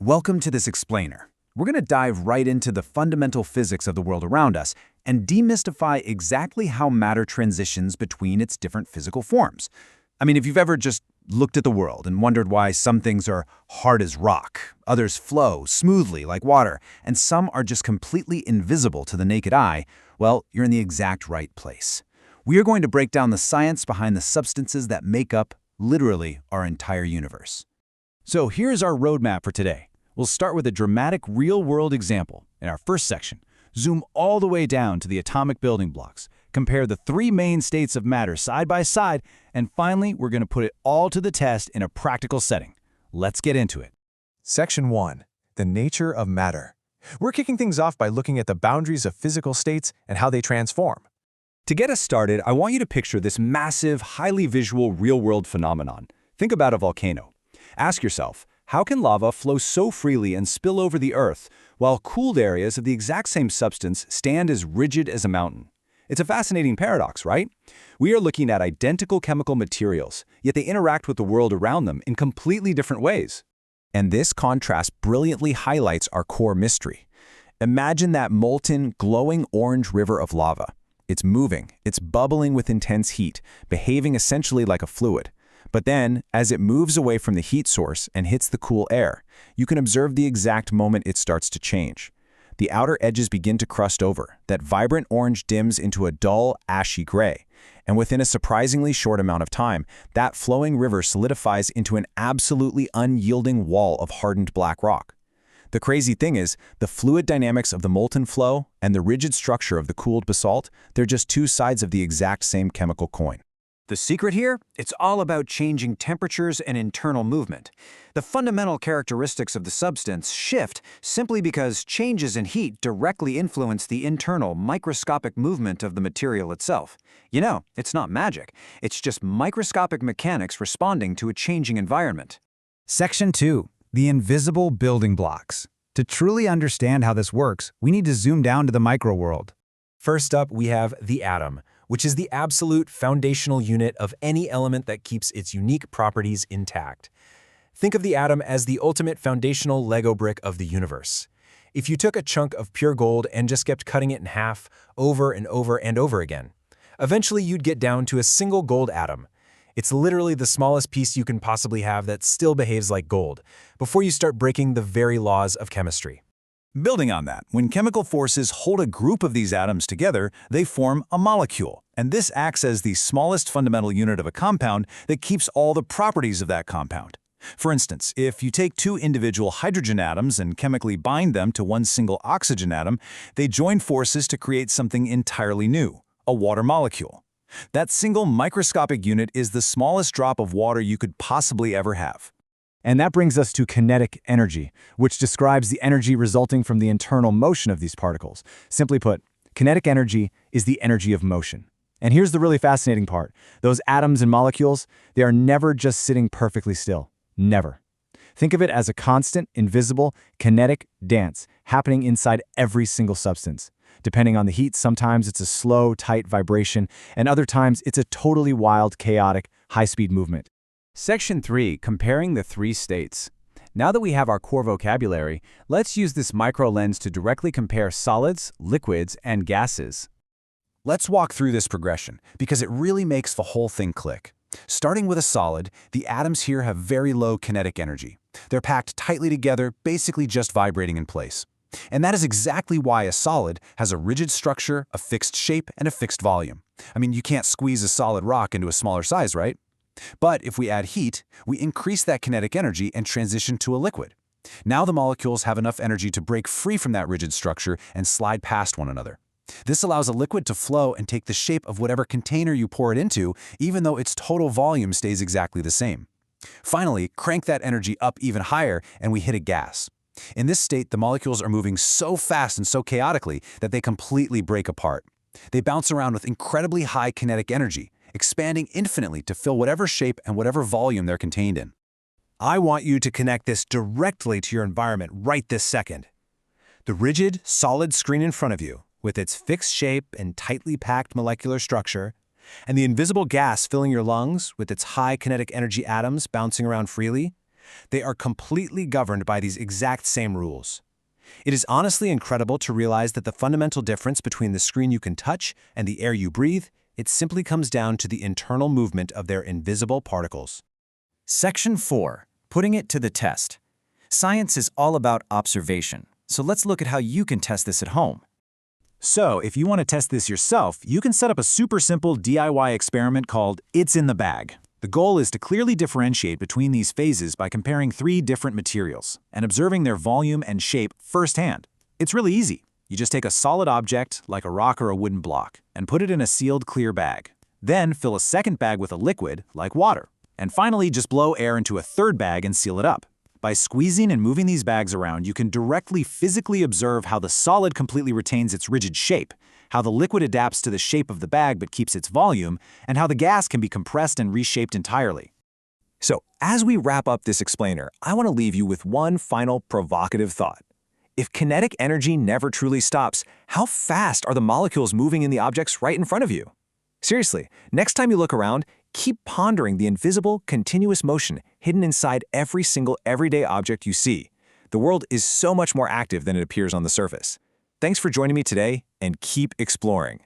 Welcome to this explainer. We're going to dive right into the fundamental physics of the world around us and demystify exactly how matter transitions between its different physical forms. I mean, if you've ever just looked at the world and wondered why some things are hard as rock, others flow smoothly like water, and some are just completely invisible to the naked eye, well, you're in the exact right place. We are going to break down the science behind the substances that make up, literally, our entire universe. So here's our roadmap for today. We'll start with a dramatic real-world example. In our first section, zoom all the way down to the atomic building blocks, compare the three main states of matter side by side, and finally, we're going to put it all to the test in a practical setting. Let's get into it. Section 1. The nature of matter. We're kicking things off by looking at the boundaries of physical states and how they transform. To get us started, I want you to picture this massive, highly visual, real-world phenomenon. Think about a volcano. Ask yourself, how can lava flow so freely and spill over the Earth, while cooled areas of the exact same substance stand as rigid as a mountain? It's a fascinating paradox, right? We are looking at identical chemical materials, yet they interact with the world around them in completely different ways. And this contrast brilliantly highlights our core mystery. Imagine that molten, glowing orange river of lava. It's moving, it's bubbling with intense heat, behaving essentially like a fluid. But then, as it moves away from the heat source and hits the cool air, you can observe the exact moment it starts to change. The outer edges begin to crust over, that vibrant orange dims into a dull, ashy gray, and within a surprisingly short amount of time, that flowing river solidifies into an absolutely unyielding wall of hardened black rock. The crazy thing is, the fluid dynamics of the molten flow and the rigid structure of the cooled basalt, they're just two sides of the exact same chemical coin. The secret here? It's all about changing temperatures and internal movement. The fundamental characteristics of the substance shift simply because changes in heat directly influence the internal microscopic movement of the material itself. You know, it's not magic. It's just microscopic mechanics responding to a changing environment. Section 2. The invisible building blocks. To truly understand how this works, we need to zoom down to the microworld. First up, we have the atom, which is the absolute foundational unit of any element that keeps its unique properties intact. Think of the atom as the ultimate foundational Lego brick of the universe. If you took a chunk of pure gold and just kept cutting it in half over and over and over again, eventually you'd get down to a single gold atom. It's literally the smallest piece you can possibly have that still behaves like gold, before you start breaking the very laws of chemistry. Building on that, when chemical forces hold a group of these atoms together, they form a molecule, and this acts as the smallest fundamental unit of a compound that keeps all the properties of that compound. For instance, if you take two individual hydrogen atoms and chemically bind them to one single oxygen atom, they join forces to create something entirely new, a water molecule. That single microscopic unit is the smallest drop of water you could possibly ever have. And that brings us to kinetic energy, which describes the energy resulting from the internal motion of these particles. Simply put, kinetic energy is the energy of motion. And here's the really fascinating part. Those atoms and molecules, they are never just sitting perfectly still. Never. Think of it as a constant, invisible, kinetic dance happening inside every single substance. Depending on the heat, sometimes it's a slow, tight vibration, and other times it's a totally wild, chaotic, high-speed movement. Section 3. Comparing the three states. Now that we have our core vocabulary, let's use this micro lens to directly compare solids, liquids, and gases. Let's walk through this progression, because it really makes the whole thing click. Starting with a solid, the atoms here have very low kinetic energy. They're packed tightly together, basically just vibrating in place. And that is exactly why a solid has a rigid structure, a fixed shape, and a fixed volume. I mean, you can't squeeze a solid rock into a smaller size, right? But if we add heat, we increase that kinetic energy and transition to a liquid. Now the molecules have enough energy to break free from that rigid structure and slide past one another. This allows a liquid to flow and take the shape of whatever container you pour it into, even though its total volume stays exactly the same. Finally, crank that energy up even higher and we hit a gas. In this state, the molecules are moving so fast and so chaotically that they completely break apart. They bounce around with incredibly high kinetic energy, expanding infinitely to fill whatever shape and whatever volume they're contained in. I want you to connect this directly to your environment right this second. The rigid, solid screen in front of you, with its fixed shape and tightly packed molecular structure, and the invisible gas filling your lungs with its high kinetic energy atoms bouncing around freely, They are completely governed by these exact same rules. It is honestly incredible to realize that the fundamental difference between the screen you can touch and the air you breathe, it simply comes down to the internal movement of their invisible particles. Section 4. Putting it to the test. Science is all about observation, so let's look at how you can test this at home. So, if you want to test this yourself, you can set up a super simple DIY experiment called It's in the Bag. The goal is to clearly differentiate between these phases by comparing 3 different materials and observing their volume and shape firsthand. It's really easy. You just take a solid object, like a rock or a wooden block, and put it in a sealed clear bag. Then fill a second bag with a liquid, like water. And finally, just blow air into a third bag and seal it up. By squeezing and moving these bags around, you can directly physically observe how the solid completely retains its rigid shape, how the liquid adapts to the shape of the bag but keeps its volume, and how the gas can be compressed and reshaped entirely. So, as we wrap up this explainer, I want to leave you with one final provocative thought. If kinetic energy never truly stops, how fast are the molecules moving in the objects right in front of you? Seriously, next time you look around, keep pondering the invisible, continuous motion hidden inside every single everyday object you see. The world is so much more active than it appears on the surface. Thanks for joining me today, and keep exploring.